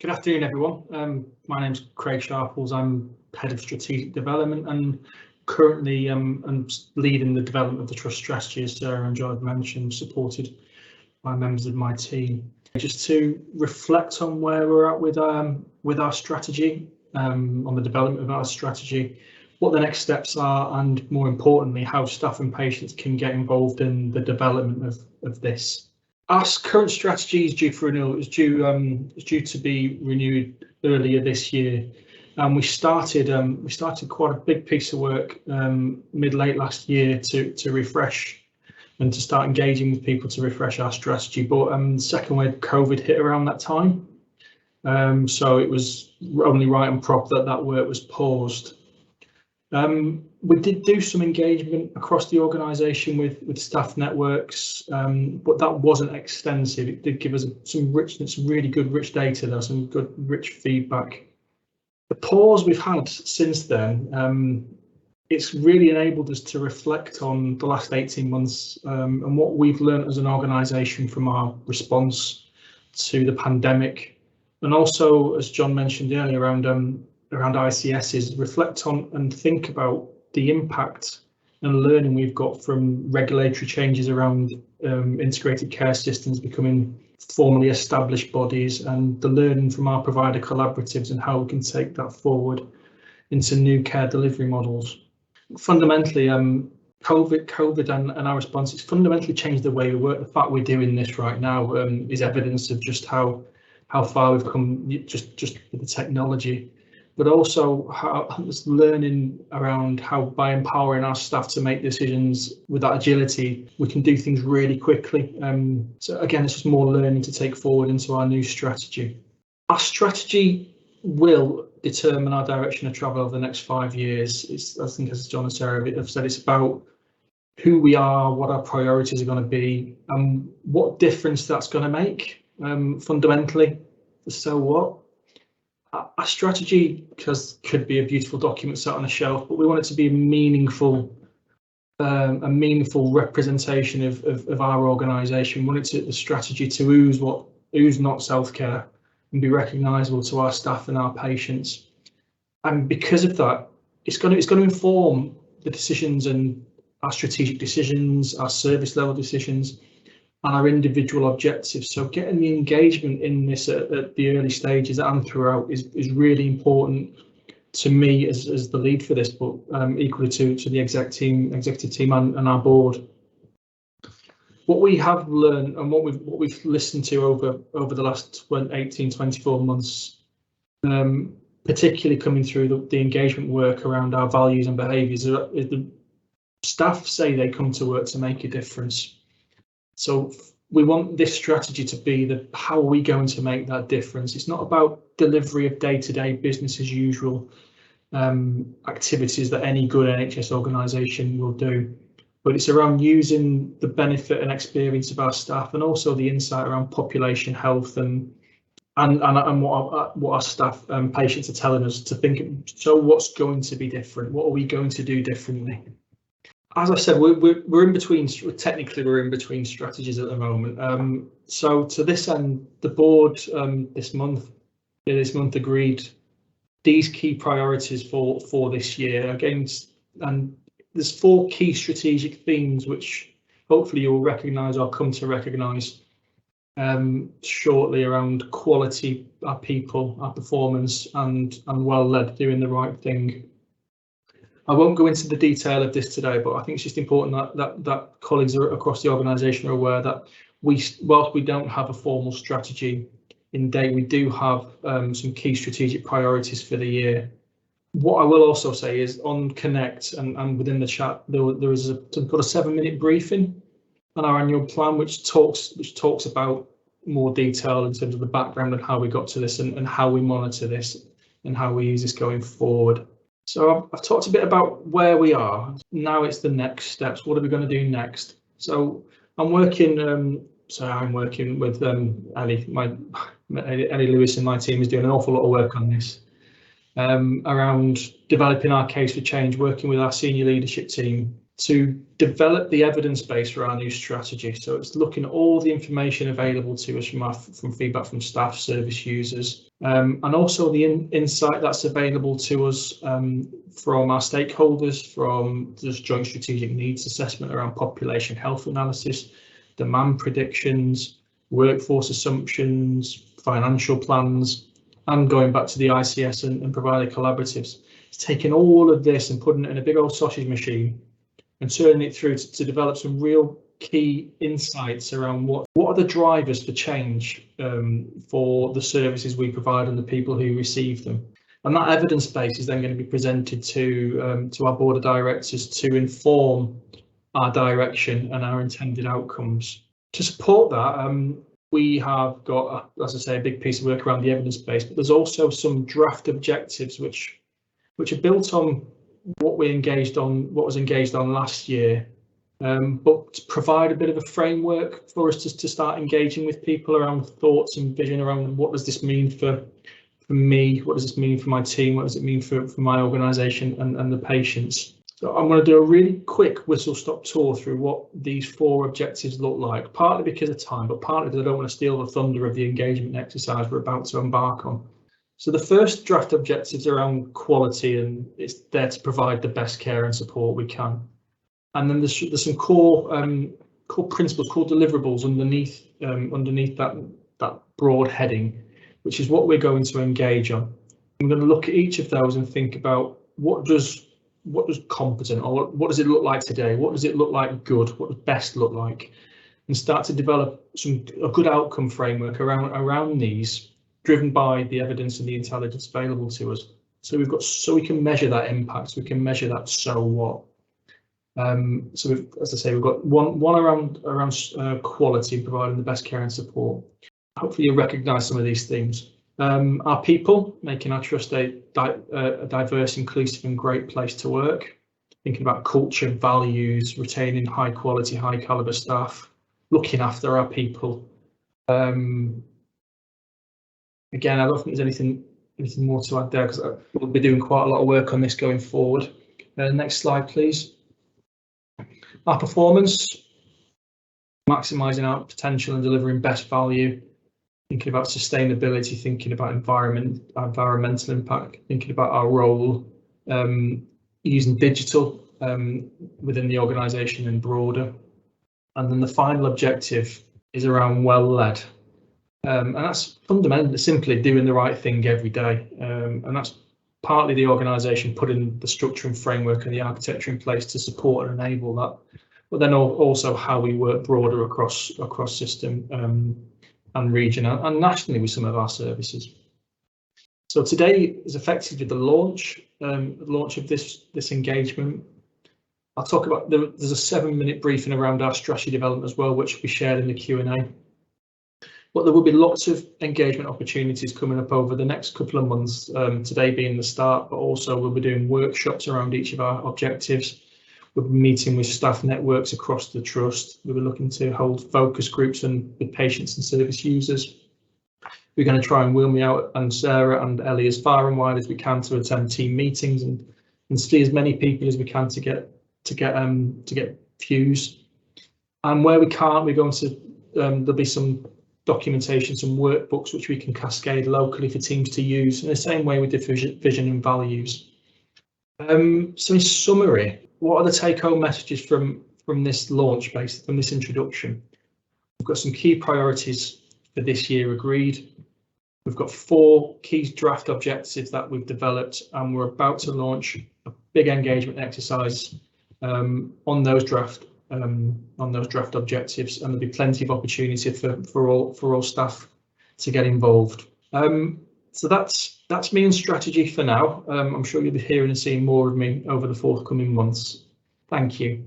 Good afternoon, everyone. My name's Craig Sharples. I'm Head of Strategic Development and currently I'm leading the development of the Trust strategy, as Sarah and John have mentioned, supported by members of my team. Just to reflect on where we're at with our strategy, on the development of our strategy, what the next steps are, and more importantly, how staff and patients can get involved in the development of this. Our current strategy is due for renewal. It's due to be renewed earlier this year, and we started quite a big piece of work mid-late last year to refresh and to start engaging with people to refresh our strategy. But the second wave of COVID hit around that time, so it was only right and proper that work was paused. We did do some engagement across the organisation with staff networks, but that wasn't extensive. It did give us some really good rich data there, some good rich feedback. The pause we've had since then, it's really enabled us to reflect on the last 18 months and what we've learned as an organisation from our response to the pandemic, and also, as John mentioned earlier, around ICSs, reflect on and think about the impact and learning we've got from regulatory changes around integrated care systems becoming formally established bodies, and the learning from our provider collaboratives and how we can take that forward into new care delivery models. Fundamentally, COVID and our response, it's fundamentally changed the way we work. The fact we're doing this right now is evidence of just how far we've come just with the technology, but also how this learning around how, by empowering our staff to make decisions with that agility, we can do things really quickly. So again, it's just more learning to take forward into our new strategy. Our strategy will determine our direction of travel over the next 5 years. I think, as John and Sarah have said, it's about who we are, what our priorities are going to be, and what difference that's going to make. Fundamentally, so what? Our strategy could be a beautiful document sat on a shelf, but we want it to be a meaningful representation of our organisation. We want the strategy to ooze not self-care and be recognisable to our staff and our patients. And because of that, it's going to inform the decisions and our strategic decisions, our service level decisions, and our individual objectives. So getting the engagement in this at the early stages and throughout is really important to me as the lead for this, but equally to the executive team and our board. What we have learned and what we've listened to over the last 18, 24 months, particularly coming through the engagement work around our values and behaviours, is the staff say they come to work to make a difference. So we want this strategy to be how are we going to make that difference? It's not about delivery of day-to-day business as usual activities that any good NHS organisation will do, but it's around using the benefit and experience of our staff and also the insight around population health and what our staff and patients are telling us to think. So what's going to be different? What are we going to do differently? As I said, we're in between. Technically, we're in between strategies at the moment. So to this end, the board this month agreed these key priorities for this year. Again, and there's 4 key strategic themes which hopefully you'll recognise or come to recognise shortly, around quality, our people, our performance, and well led, doing the right thing. I won't go into the detail of this today, but I think it's just important that colleagues across the organisation are aware that whilst we don't have a formal strategy in date, we do have some key strategic priorities for the year. What I will also say is on Connect and within the chat, there is a 7-minute briefing on our annual plan, which talks about more detail in terms of the background and how we got to this and how we monitor this and how we use this going forward. So I've talked a bit about where we are. Now it's the next steps. What are we going to do next? So I'm working with Ellie Lewis and my team is doing an awful lot of work on this, around developing our case for change, working with our senior leadership team to develop the evidence base for our new strategy. So it's looking at all the information available to us from feedback from staff, service users, and also the insight that's available to us from our stakeholders, from this joint strategic needs assessment around population health analysis, demand predictions, workforce assumptions, financial plans, and going back to the ICS and provider collaboratives. It's taking all of this and putting it in a big old sausage machine and turning it through to develop some real key insights around what are the drivers for change for the services we provide and the people who receive them. And that evidence base is then going to be presented to our board of directors to inform our direction and our intended outcomes. To support that, we have got, as I say, a big piece of work around the evidence base, but there's also some draft objectives which are built on what was engaged on last year, but to provide a bit of a framework for us to start engaging with people around thoughts and vision around what does this mean for me, what does this mean for my team, what does it mean for my organisation and the patients. So I'm going to do a really quick whistle-stop tour through what these 4 objectives look like, partly because of time, but partly because I don't want to steal the thunder of the engagement exercise we're about to embark on. So the first draft objective is around quality, and it's there to provide the best care and support we can. And then there's some core principles, core deliverables underneath that broad heading, which is what we're going to engage on. I'm going to look at each of those and think about what does competent, or what does it look like today? What does it look like good? What does best look like? And start to develop a good outcome framework around these, driven by the evidence and the intelligence available to us. So we can measure that impact, we can measure that so what. So as I say, we've got one around quality, providing the best care and support. Hopefully you recognise some of these themes. Our people, making our trust a diverse, inclusive and great place to work. Thinking about culture, values, retaining high quality, high calibre staff, looking after our people. Again, I don't think there's anything more to add there, because we'll be doing quite a lot of work on this going forward. Next slide, please. Our performance, maximising our potential and delivering best value. Thinking about sustainability, thinking about environmental impact, thinking about our role, using digital within the organisation and broader. And then the final objective is around well-led. And that's fundamentally simply doing the right thing every day. And that's partly the organisation putting the structure and framework and the architecture in place to support and enable that, but then also how we work broader across system and region and nationally with some of our services. So today is effectively the launch of this engagement. I'll talk about, there's a 7-minute briefing around our strategy development as well, which will be shared in the Q&A. But there will be lots of engagement opportunities coming up over the next couple of months, today being the start, but also we'll be doing workshops around each of our objectives. We'll be meeting with staff networks across the trust. We'll be looking to hold focus groups with patients and service users. We're going to try and wheel me out and Sarah and Ellie as far and wide as we can to attend team meetings and see as many people as we can to get views. And where we can't, we're going to there'll be some documentation, some workbooks which we can cascade locally for teams to use in the same way we did vision and values. So in summary, what are the take-home messages from this launch, based from this introduction? We've got some key priorities for this year agreed. We've got 4 key draft objectives that we've developed, and we're about to launch a big engagement exercise on those draft objectives, and there'll be plenty of opportunity for all staff to get involved. So that's me and strategy for now. I'm sure you'll be hearing and seeing more of me over the forthcoming months. Thank you.